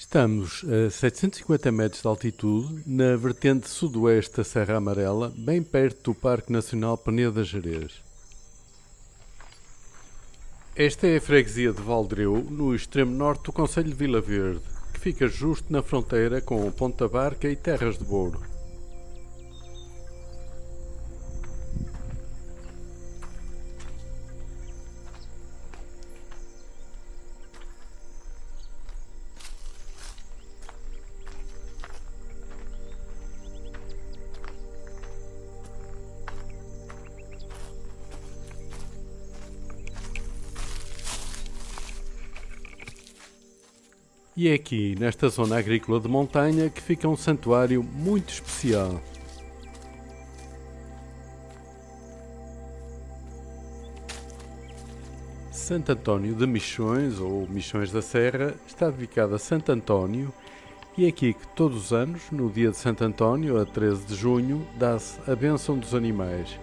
Estamos a 750 metros de altitude, na vertente sudoeste da Serra Amarela, bem perto do Parque Nacional Peneda Gerês. Esta é a freguesia de Valdreu, no extremo norte do concelho de Vila Verde, que fica justo na fronteira com Ponta Barca e Terras de Bouro. E é aqui, nesta zona agrícola de montanha, que fica um santuário muito especial. Santo António de Michões, ou Michões da Serra, está dedicado a Santo António e é aqui que todos os anos, no dia de Santo António, a 13 de junho, dá-se a bênção dos animais.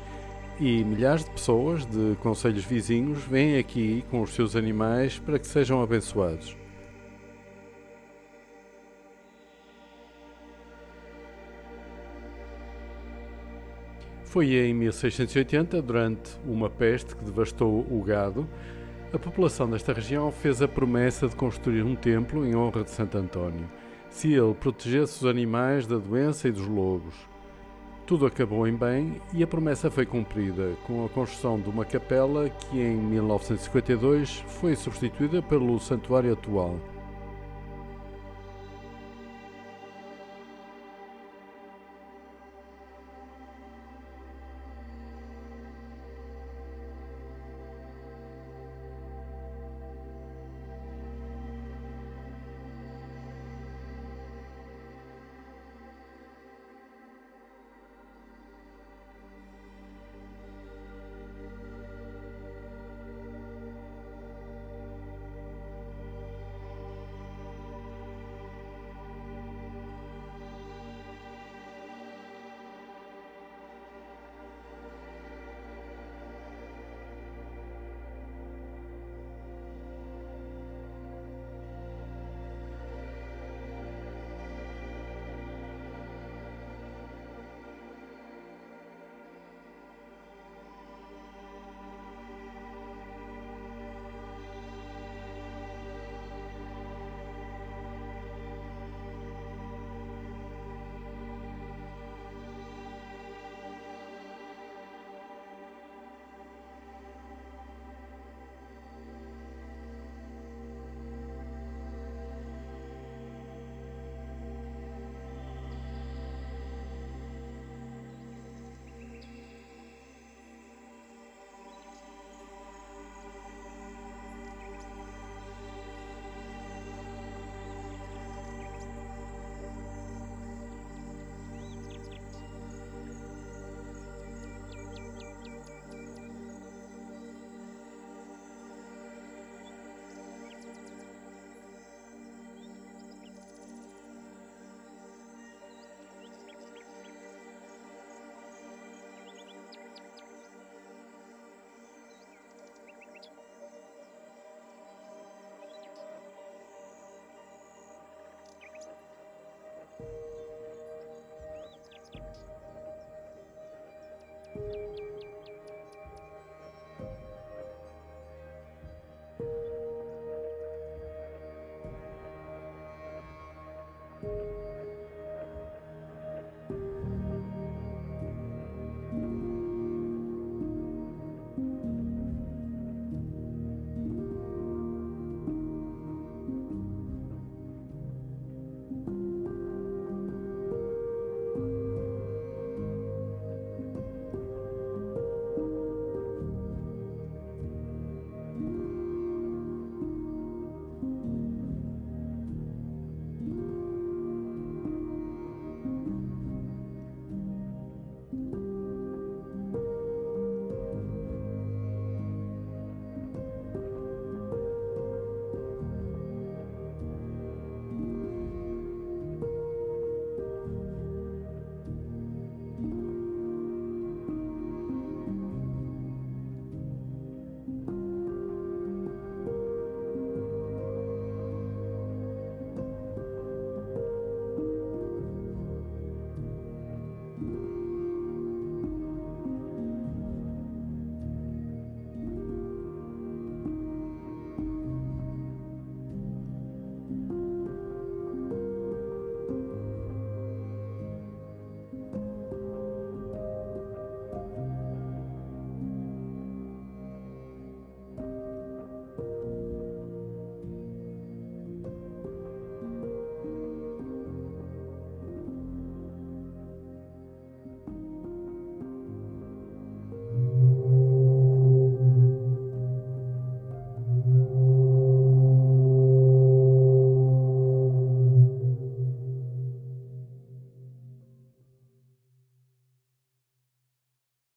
E milhares de pessoas de concelhos vizinhos vêm aqui com os seus animais para que sejam abençoados. Foi em 1680, durante uma peste que devastou o gado, a população desta região fez a promessa de construir um templo em honra de Santo António, se ele protegesse os animais da doença e dos lobos. Tudo acabou em bem e a promessa foi cumprida, com a construção de uma capela que em 1952 foi substituída pelo santuário atual.